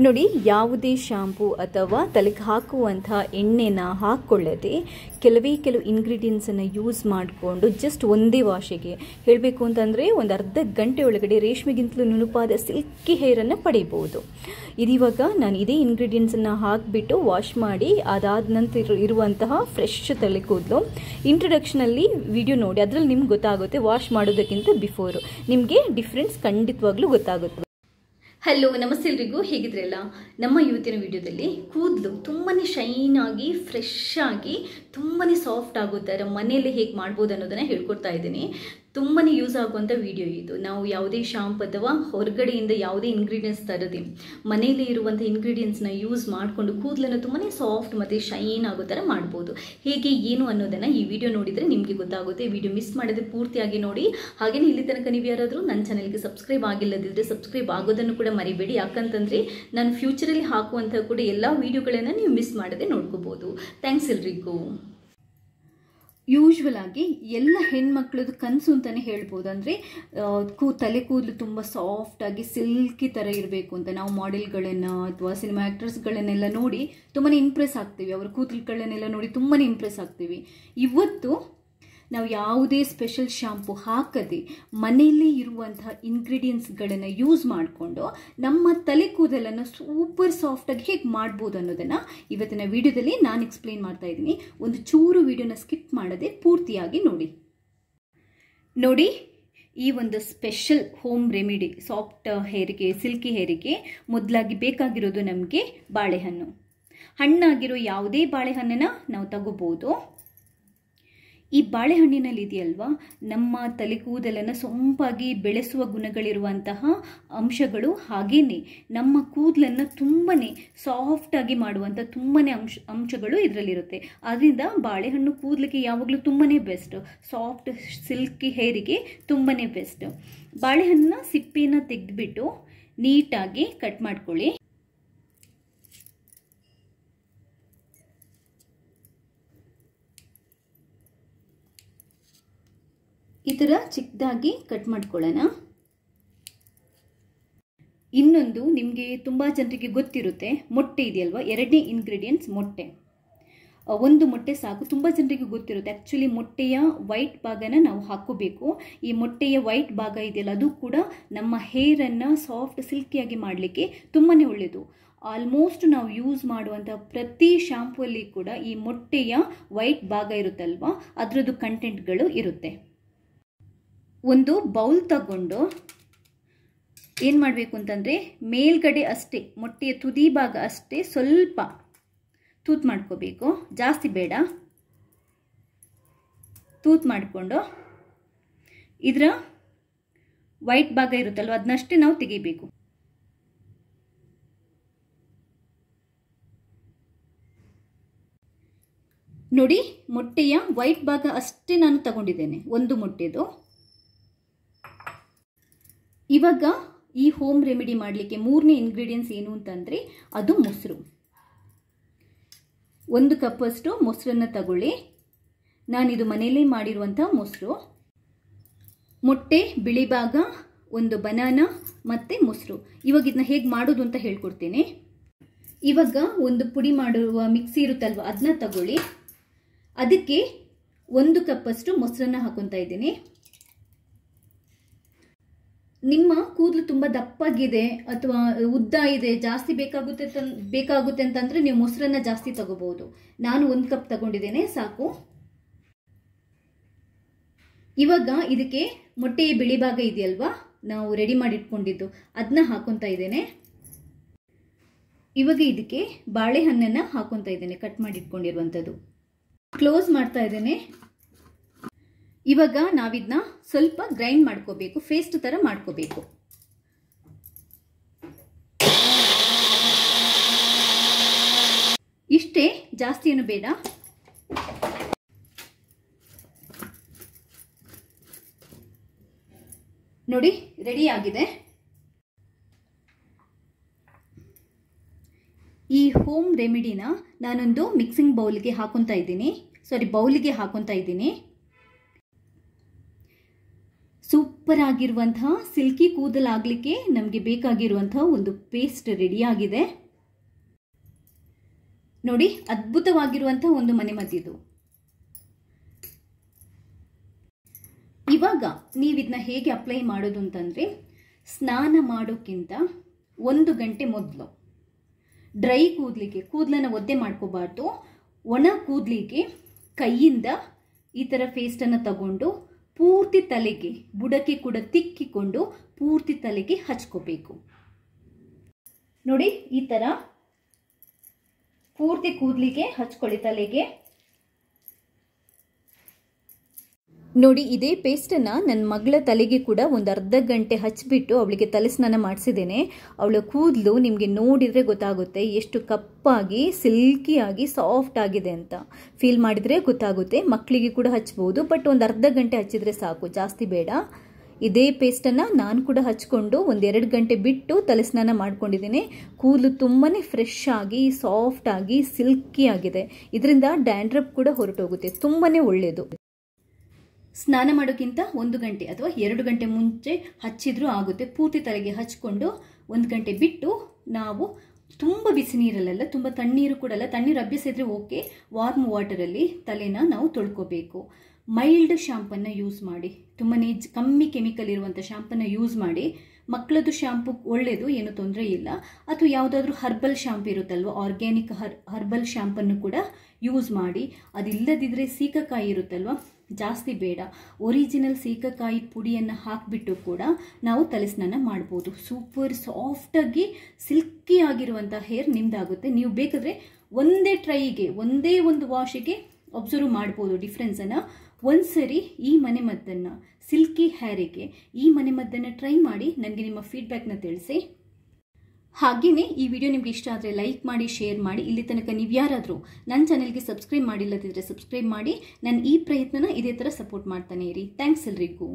ನೋಡಿ, ಯಾವುದೇ ಶಾಂಪೂ ಅಥವಾ ತಲೆಗೆ ಹಾಕುವಂಥ ಎಣ್ಣೆನ ಹಾಕ್ಕೊಳ್ಳದೆ ಕೆಲವು ಇಂಗ್ರೀಡಿಯೆಂಟ್ಸನ್ನು ಯೂಸ್ ಮಾಡಿಕೊಂಡು ಜಸ್ಟ್ ಒಂದೇ ವಾಶಿಗೆ ಹೇಳಬೇಕು ಅಂತಂದರೆ ಒಂದು ಅರ್ಧ ಗಂಟೆ ಒಳಗಡೆ ರೇಷ್ಮೆಗಿಂತಲೂ ನುಣುಪಾದ ಸಿಲ್ಕಿ ಹೇರನ್ನು ಪಡಿಬೋದು. ಇದಿವಾಗ ನಾನು ಇದೇ ಇಂಗ್ರೀಡಿಯೆಂಟ್ಸನ್ನು ಹಾಕಿಬಿಟ್ಟು ವಾಶ್ ಮಾಡಿ ಅದಾದ ನಂತರ ಇರುವಂತಹ ಫ್ರೆಶ್ ತಲೆ ಕೂದಲು ಇಂಟ್ರೊಡಕ್ಷನಲ್ಲಿ ವಿಡಿಯೋ ನೋಡಿ, ಅದರಲ್ಲಿ ನಿಮ್ಗೆ ಗೊತ್ತಾಗುತ್ತೆ ವಾಶ್ ಮಾಡೋದಕ್ಕಿಂತ ಬಿಫೋರು ನಿಮಗೆ ಡಿಫ್ರೆನ್ಸ್ ಖಂಡಿತವಾಗ್ಲೂ ಗೊತ್ತಾಗುತ್ತೆ. ಹಲೋ, ನಮಸ್ತೆ ಎಲ್ರಿಗೂ, ಹೇಗಿದ್ರಲ್ಲ? ನಮ್ಮ ಇವತ್ತಿನ ವಿಡಿಯೋದಲ್ಲಿ ಕೂದಲು ತುಂಬಾ ಶೈನ್ ಆಗಿ ಫ್ರೆಶ್ ಆಗಿ ತುಂಬಾ ಸಾಫ್ಟ್ ಆಗೋ ಥರ ಮನೆಯಲ್ಲಿ ಹೇಗೆ ಮಾಡ್ಬೋದು ಅನ್ನೋದನ್ನು ಹೇಳ್ಕೊಡ್ತಾ ಇದ್ದೀನಿ. ತುಂಬಾ ಯೂಸ್ ಆಗುವಂಥ ವಿಡಿಯೋ ಇದು. ನಾವು ಯಾವುದೇ ಶಾಂಪು ಅಥವಾ ಹೊರಗಡೆಯಿಂದ ಯಾವುದೇ ಇಂಗ್ರೀಡಿಯೆಂಟ್ಸ್ ತರದೆ ಮನೆಯಲ್ಲಿ ಇರುವಂಥ ಇಂಗ್ರೀಡಿಯೆಂಟ್ಸ್ನ ಯೂಸ್ ಮಾಡಿಕೊಂಡು ಕೂದಲನ್ನು ತುಂಬಾ ಸಾಫ್ಟ್ ಮತ್ತು ಶೈನ್ ಆಗೋ ಥರ ಮಾಡ್ಬೋದು. ಹೇಗೆ ಏನು ಅನ್ನೋದನ್ನು ಈ ವಿಡಿಯೋ ನೋಡಿದರೆ ನಿಮಗೆ ಗೊತ್ತಾಗುತ್ತೆ. ವಿಡಿಯೋ ಮಿಸ್ ಮಾಡದೆ ಪೂರ್ತಿಯಾಗಿ ನೋಡಿ. ಹಾಗೆಯೇ ಇಲ್ಲಿ ತನಕ ನೀವು ಯಾರಾದರೂ ನನ್ನ ಚಾನಲ್ಗೆ ಸಬ್ಸ್ಕ್ರೈಬ್ ಆಗಿಲ್ಲದಿದ್ದರೆ ಸಬ್ಸ್ಕ್ರೈಬ್ ಆಗೋದನ್ನು ಕೂಡ ಮರಿಬೇಡಿ. ಯಾಕಂತಂದರೆ ನಾನು ಫ್ಯೂಚರಲ್ಲಿ ಹಾಕುವಂಥ ಕೂಡ ಎಲ್ಲ ವೀಡಿಯೋಗಳನ್ನು ನೀವು ಮಿಸ್ ಮಾಡದೆ ನೋಡ್ಕೋಬೋದು. ಥ್ಯಾಂಕ್ಸ್ ಎಲ್ರಿಗೂ. ಯೂಶ್ವಲ್ ಆಗಿ ಎಲ್ಲ ಹೆಣ್ಮಕ್ಳದ್ದು ಕನಸು ಅಂತಲೇ ಹೇಳ್ಬೋದು. ಅಂದರೆ ತಲೆ ಕೂದಲು ತುಂಬ ಸಾಫ್ಟಾಗಿ ಸಿಲ್ಕಿ ಥರ ಇರಬೇಕು ಅಂತ ನಾವು ಮಾಡೆಲ್ಗಳನ್ನು ಅಥವಾ ಸಿನಿಮಾ ಆ್ಯಕ್ಟರ್ಸ್ಗಳನ್ನೆಲ್ಲ ನೋಡಿ ತುಂಬಾ ಇಂಪ್ರೆಸ್ ಆಗ್ತೀವಿ. ಅವ್ರ ಕೂದಲುಗಳನ್ನೆಲ್ಲ ನೋಡಿ ತುಂಬಾ ಇಂಪ್ರೆಸ್ ಆಗ್ತೀವಿ. ಇವತ್ತು ನಾವು ಯಾವುದೇ ಸ್ಪೆಷಲ್ ಶಾಂಪು ಹಾಕದೆ ಮನೆಯಲ್ಲಿ ಇರುವಂತಹ ಇಂಗ್ರೀಡಿಯೆಂಟ್ಸ್ಗಳನ್ನು ಯೂಸ್ ಮಾಡಿಕೊಂಡು ನಮ್ಮ ತಲೆ ಕೂದಲನ್ನು ಸೂಪರ್ ಸಾಫ್ಟಾಗಿ ಹೇಗೆ ಮಾಡ್ಬೋದು ಅನ್ನೋದನ್ನು ಇವತ್ತಿನ ವಿಡಿಯೋದಲ್ಲಿ ನಾನು ಎಕ್ಸ್ಪ್ಲೇನ್ ಮಾಡ್ತಾ ಇದ್ದೀನಿ. ಒಂದು ಚೂರು ವಿಡಿಯೋನ ಸ್ಕಿಪ್ ಮಾಡದೆ ಪೂರ್ತಿಯಾಗಿ ನೋಡಿ. ಈ ಒಂದು ಸ್ಪೆಷಲ್ ಹೋಮ್ ರೆಮಿಡಿ ಸಾಫ್ಟ್ ಹೇರಿಗೆ, ಸಿಲ್ಕಿ ಹೇರಿಗೆ ಮೊದಲಾಗಿ ಬೇಕಾಗಿರೋದು ನಮಗೆ ಬಾಳೆಹಣ್ಣು. ಹಣ್ಣಾಗಿರೋ ಯಾವುದೇ ಬಾಳೆಹಣ್ಣನ್ನು ನಾವು ತಗೋಬೋದು. ಈ ಬಾಳೆಹಣ್ಣಿನಲ್ಲಿ ಇದೆಯಲ್ವಾ, ನಮ್ಮ ತಲೆ ಕೂದಲನ್ನು ಸೊಂಪಾಗಿ ಬೆಳೆಸುವ ಗುಣಗಳಿರುವಂತಹ ಅಂಶಗಳು, ಹಾಗೆಯೇ ನಮ್ಮ ಕೂದಲನ್ನು ತುಂಬಾ ಸಾಫ್ಟಾಗಿ ಮಾಡುವಂಥ ತುಂಬಾ ಅಂಶಗಳು ಇದರಲ್ಲಿರುತ್ತೆ. ಆದ್ದರಿಂದ ಬಾಳೆಹಣ್ಣು ಕೂದಲಿಗೆ ಯಾವಾಗಲೂ ತುಂಬಾ ಬೆಸ್ಟ್. ಸಾಫ್ಟ್ ಸಿಲ್ಕಿ ಹೇರಿಗೆ ತುಂಬಾ ಬೆಸ್ಟ್. ಬಾಳೆಹಣ್ಣನ್ನ ಸಿಪ್ಪೆನ ತೆಗೆದುಬಿಟ್ಟು ನೀಟಾಗಿ ಕಟ್ ಮಾಡ್ಕೊಳ್ಳಿ. ಈ ಥರ ಚಿಕ್ಕದಾಗಿ ಕಟ್ ಮಾಡ್ಕೊಳ್ಳೋಣ. ಇನ್ನೊಂದು ನಿಮಗೆ ತುಂಬ ಜನರಿಗೆ ಗೊತ್ತಿರುತ್ತೆ, ಮೊಟ್ಟೆ ಇದೆಯಲ್ವ, ಎರಡನೇ ಇಂಗ್ರೀಡಿಯೆಂಟ್ಸ್ ಮೊಟ್ಟೆ. ಒಂದು ಮೊಟ್ಟೆ ಸಾಕು, ತುಂಬ ಜನರಿಗೆ ಗೊತ್ತಿರುತ್ತೆ. ಆ್ಯಕ್ಚುಲಿ ಮೊಟ್ಟೆಯ ವೈಟ್ ಭಾಗನ ನಾವು ಹಾಕೋಬೇಕು. ಈ ಮೊಟ್ಟೆಯ ವೈಟ್ ಭಾಗ ಇದೆಯಲ್ಲ, ಅದು ಕೂಡ ನಮ್ಮ ಹೇರನ್ನು ಸಾಫ್ಟ್ ಸಿಲ್ಕಿಯಾಗಿ ಮಾಡಲಿಕ್ಕೆ ತುಂಬಾ ಒಳ್ಳೆಯದು. ಆಲ್ಮೋಸ್ಟ್ ನಾವು ಯೂಸ್ ಮಾಡುವಂಥ ಪ್ರತಿ ಶಾಂಪುವಲ್ಲಿ ಕೂಡ ಈ ಮೊಟ್ಟೆಯ ವೈಟ್ ಭಾಗ ಇರುತ್ತಲ್ವ, ಅದರದ್ದು ಕಂಟೆಂಟ್ಗಳು ಇರುತ್ತೆ. ಒಂದು ಬೌಲ್ ತಗೊಂಡು ಏನು ಮಾಡಬೇಕು ಅಂತಂದರೆ ಮೇಲ್ಗಡೆ ಅಷ್ಟೇ, ಮೊಟ್ಟೆಯ ತುದಿ ಭಾಗ ಅಷ್ಟೇ ಸ್ವಲ್ಪ ತೂತು ಮಾಡ್ಕೋಬೇಕು, ಜಾಸ್ತಿ ಬೇಡ. ತೂತು ಮಾಡಿಕೊಂಡು ಇದರ ವೈಟ್ ಭಾಗ ಇರುತ್ತಲ್ವ ಅದನ್ನಷ್ಟೇ ನಾವು ತೆಗಿಬೇಕು. ನೋಡಿ, ಮೊಟ್ಟೆಯ ವೈಟ್ ಭಾಗ ಅಷ್ಟೇ ನಾನು ತಗೊಂಡಿದ್ದೇನೆ, ಒಂದು ಮೊಟ್ಟೆದು. ಇವಾಗ ಈ ಹೋಮ್ ರೆಮಿಡಿ ಮಾಡಲಿಕ್ಕೆ ಮೂರನೇ ಇಂಗ್ರೀಡಿಯೆಂಟ್ಸ್ ಏನು ಅಂತಂದರೆ ಅದು ಮೊಸರು. 1 ಕಪ್ಪಷ್ಟು ಮೊಸರನ್ನು ತಗೊಳ್ಳಿ. ನಾನಿದು ಮನೆಯಲ್ಲೇ ಮಾಡಿರುವಂಥ ಮೊಸರು. ಮೊಟ್ಟೆ, ಬಿಳಿ ಭಾಗ, ಒಂದು ಬನಾನಾ ಮತ್ತು ಮೊಸರು. ಇವಾಗ ಇದನ್ನ ಹೇಗೆ ಮಾಡೋದು ಅಂತ ಹೇಳ್ಕೊಡ್ತೇನೆ. ಇವಾಗ ಒಂದು ಪುಡಿ ಮಾಡುವ ಮಿಕ್ಸಿ ಇರುತ್ತಲ್ವ, ಅದನ್ನ ತಗೊಳ್ಳಿ. ಅದಕ್ಕೆ 1 ಕಪ್ಪಷ್ಟು ಮೊಸರನ್ನು ಹಾಕೊತಾ ಇದ್ದೀನಿ. ನಿಮ್ಮ ಕೂದಲು ತುಂಬ ದಪ್ಪಾಗಿದೆ ಅಥವಾ ಉದ್ದ ಇದೆ, ಜಾಸ್ತಿ ಬೇಕಾಗುತ್ತೆ ಅಂತಂದರೆ ನೀವು ಮೊಸರನ್ನು ಜಾಸ್ತಿ ತಗೋಬಹುದು. ನಾನು 1 ಕಪ್ ತಗೊಂಡಿದ್ದೇನೆ, ಸಾಕು. ಇವಾಗ ಇದಕ್ಕೆ ಮೊಟ್ಟೆಯ ಬಿಳಿ ಭಾಗ ಇದೆಯಲ್ವಾ, ನಾವು ರೆಡಿ ಮಾಡಿಟ್ಕೊಂಡಿದ್ದು, ಅದನ್ನ ಹಾಕೊತಾ ಇದ್ದೇನೆ. ಇವಾಗ ಇದಕ್ಕೆ ಬಾಳೆಹಣ್ಣನ್ನು ಹಾಕೊತಾ ಇದ್ದೇನೆ, ಕಟ್ ಮಾಡಿಟ್ಕೊಂಡಿರುವಂಥದ್ದು. ಕ್ಲೋಸ್ ಮಾಡ್ತಾ ಇದ್ದೇನೆ. ಇವಾಗ ನಾವಿದನ್ನ ಸ್ವಲ್ಪ ಗ್ರೈಂಡ್ ಮಾಡ್ಕೋಬೇಕು, ಪೇಸ್ಟ್ ಥರ ಮಾಡ್ಕೋಬೇಕು. ಇಷ್ಟೇ, ಜಾಸ್ತಿ ಏನು ಬೇಡ. ನೋಡಿ, ರೆಡಿ ಆಗಿದೆ. ಈ ಹೋಮ್ ರೆಮಿಡಿನ ನಾನೊಂದು ಮಿಕ್ಸಿಂಗ್ ಬೌಲ್ಗೆ ಹಾಕೊತಾ ಇದ್ದೀನಿ. ಸೂಪರ್ ಆಗಿರುವಂತಹ ಸಿಲ್ಕಿ ಕೂದಲಾಗಲಿಕ್ಕೆ ನಮಗೆ ಬೇಕಾಗಿರುವಂತಹ ಒಂದು ಪೇಸ್ಟ್ ರೆಡಿಯಾಗಿದೆ. ನೋಡಿ, ಅದ್ಭುತವಾಗಿರುವಂತಹ ಒಂದು ಮನೆಮದ್ದಿದು. ಇವಾಗ ನೀವು ಇದನ್ನ ಹೇಗೆ ಅಪ್ಲೈ ಮಾಡೋದು ಅಂತಂದರೆ, ಸ್ನಾನ ಮಾಡೋಕ್ಕಿಂತ 1 ಗಂಟೆ ಮೊದಲು ಡ್ರೈ ಕೂದಲಿಗೆ, ಕೂದಲನ್ನು ಒದ್ದೆ ಮಾಡ್ಕೋಬಾರ್ದು, ಒಣ ಕೂದಲಿಗೆ ಕೈಯಿಂದ ಈ ಥರ ಪೇಸ್ಟನ್ನು ತಗೊಂಡು ಪೂರ್ತಿ ತಲೆಗೆ, ಬುಡಕ್ಕೆ ಕೂಡ ತಿಕ್ಕಿಕೊಂಡು ಪೂರ್ತಿ ತಲೆಗೆ ಹಚ್ಕೋಬೇಕು. ನೋಡಿ, ಈ ಥರ ಪೂರ್ತಿ ಕೂದಲಿಗೆ ಹಚ್ಕೊಳ್ಳಿ ತಲೆಗೆ. ನೋಡಿ, ಇದೇ ಪೇಸ್ಟನ್ನು ನನ್ನ ಮಗಳ ತಲೆಗೆ ಕೂಡ ಒಂದು ಅರ್ಧ ಗಂಟೆ ಹಚ್ಚಿಬಿಟ್ಟು ಅವಳಿಗೆ ತಲೆ ಸ್ನಾನ ಮಾಡಿಸಿದ್ದೇನೆ. ಅವಳ ಕೂದಲು ನಿಮಗೆ ನೋಡಿದರೆ ಗೊತ್ತಾಗುತ್ತೆ ಎಷ್ಟು ಕಪ್ಪಾಗಿ ಸಿಲ್ಕಿಯಾಗಿ ಸಾಫ್ಟ್ ಆಗಿದೆ ಅಂತ. ಫೀಲ್ ಮಾಡಿದರೆ ಗೊತ್ತಾಗುತ್ತೆ. ಮಕ್ಕಳಿಗೆ ಕೂಡ ಹಚ್ಬೋದು, ಬಟ್ ಒಂದು ಅರ್ಧ ಗಂಟೆ ಹಚ್ಚಿದರೆ ಸಾಕು, ಜಾಸ್ತಿ ಬೇಡ. ಇದೇ ಪೇಸ್ಟನ್ನು ನಾನು ಕೂಡ ಹಚ್ಕೊಂಡು 1-2 ಗಂಟೆ ಬಿಟ್ಟು ತಲೆ ಸ್ನಾನ ಮಾಡ್ಕೊಂಡಿದ್ದೀನಿ. ಕೂದಲು ತುಂಬಾ ಫ್ರೆಶ್ ಆಗಿ ಸಾಫ್ಟ್ ಆಗಿ ಸಿಲ್ಕಿ ಆಗಿದೆ. ಇದರಿಂದ ಡ್ಯಾಂಡ್ರಫ್ ಕೂಡ ಹೊರಟೋಗುತ್ತೆ, ತುಂಬಾ ಒಳ್ಳೆಯದು. ಸ್ನಾನ ಮಾಡೋಕ್ಕಿಂತ 1 ಗಂಟೆ ಅಥವಾ 2 ಗಂಟೆ ಮುಂಚೆ ಹಚ್ಚಿದ್ರೂ ಆಗುತ್ತೆ. ಪೂರ್ತಿ ತಲೆಗೆ ಹಚ್ಕೊಂಡು 1 ಗಂಟೆ ಬಿಟ್ಟು ನಾವು ತುಂಬ ಬಿಸಿ ನೀರಲ್ಲ, ತುಂಬ ತಣ್ಣೀರು ಕೂಡ ಅಲ್ಲ, ತಣ್ಣೀರು ಅಭ್ಯಾಸ ಇದ್ದರೆ ಓಕೆ, ವಾರ್ಮ್ ವಾಟರಲ್ಲಿ ತಲೆನ ನಾವು ತೊಳ್ಕೋಬೇಕು. ಮೈಲ್ಡ್ ಶಾಂಪನ್ನು ಯೂಸ್ ಮಾಡಿ, ತುಂಬಾ ಕಮ್ಮಿ ಕೆಮಿಕಲ್ ಇರುವಂಥ ಶಾಂಪನ್ನು ಯೂಸ್ ಮಾಡಿ. ಮಕ್ಕಳದ್ದು ಶಾಂಪು ಒಳ್ಳೆಯದು, ಏನೂ ತೊಂದರೆ ಇಲ್ಲ. ಅಥವಾ ಯಾವುದಾದ್ರೂ ಹರ್ಬಲ್ ಶಾಂಪು ಇರುತ್ತಲ್ವ, ಆರ್ಗ್ಯಾನಿಕ್ ಹರ್ಬಲ್ ಶಾಂಪನ್ನು ಕೂಡ ಯೂಸ್ ಮಾಡಿ. ಅದಿಲ್ಲದಿದ್ದರೆ ಸೀಕಕಾಯಿ ಇರುತ್ತಲ್ವ, ಜಾಸ್ತಿ ಬೇಡ, ಒರಿಜಿನಲ್ ಸೀಕಕಾಯಿ ಪುಡಿಯನ್ನು ಹಾಕಿಬಿಟ್ಟು ಕೂಡ ನಾವು ತಲೆ ಸ್ನಾನ ಮಾಡ್ಬೋದು. ಸೂಪರ್ ಸಾಫ್ಟಾಗಿ ಸಿಲ್ಕಿ ಆಗಿರುವಂಥ ಹೇರ್ ನಿಮ್ದಾಗುತ್ತೆ. ನೀವು ಬೇಕಾದರೆ ಒಂದೇ ಟ್ರೈಗೆ, ಒಂದೇ ಒಂದು ವಾಶಿಗೆ ಅಬ್ಸರ್ವ್ ಮಾಡ್ಬೋದು ಡಿಫ್ರೆನ್ಸನ್ನು. ಒಂದ್ಸರಿ ಈ ಮನೆಮದ್ದನ್ನು, ಸಿಲ್ಕಿ ಹೇರಿಗೆ ಈ ಮನೆಮದ್ದನ್ನು ಟ್ರೈ ಮಾಡಿ ನನಗೆ ನಿಮ್ಮ ಫೀಡ್ಬ್ಯಾಕ್ನ ತಿಳಿಸಿ. ಹಾಗೆಯೇ ಈ ವಿಡಿಯೋ ನಿಮ್ಗೆ ಇಷ್ಟ ಆದರೆ ಲೈಕ್ ಮಾಡಿ, ಶೇರ್ ಮಾಡಿ. ಇಲ್ಲಿ ತನಕ ನೀವು ಯಾರಾದರೂ ನನ್ನ ಚಾನೆಲ್ಗೆ ಸಬ್ಸ್ಕ್ರೈಬ್ ಮಾಡಿಲ್ಲದಿದ್ದರೆ ಸಬ್ಸ್ಕ್ರೈಬ್ ಮಾಡಿ. ನಾನು ಈ ಪ್ರಯತ್ನನ ಇದೇ ಥರ ಸಪೋರ್ಟ್ ಮಾಡ್ತಾನೆ ಇರಿ. ಥ್ಯಾಂಕ್ಸ್ ಎಲ್ರಿಗೂ.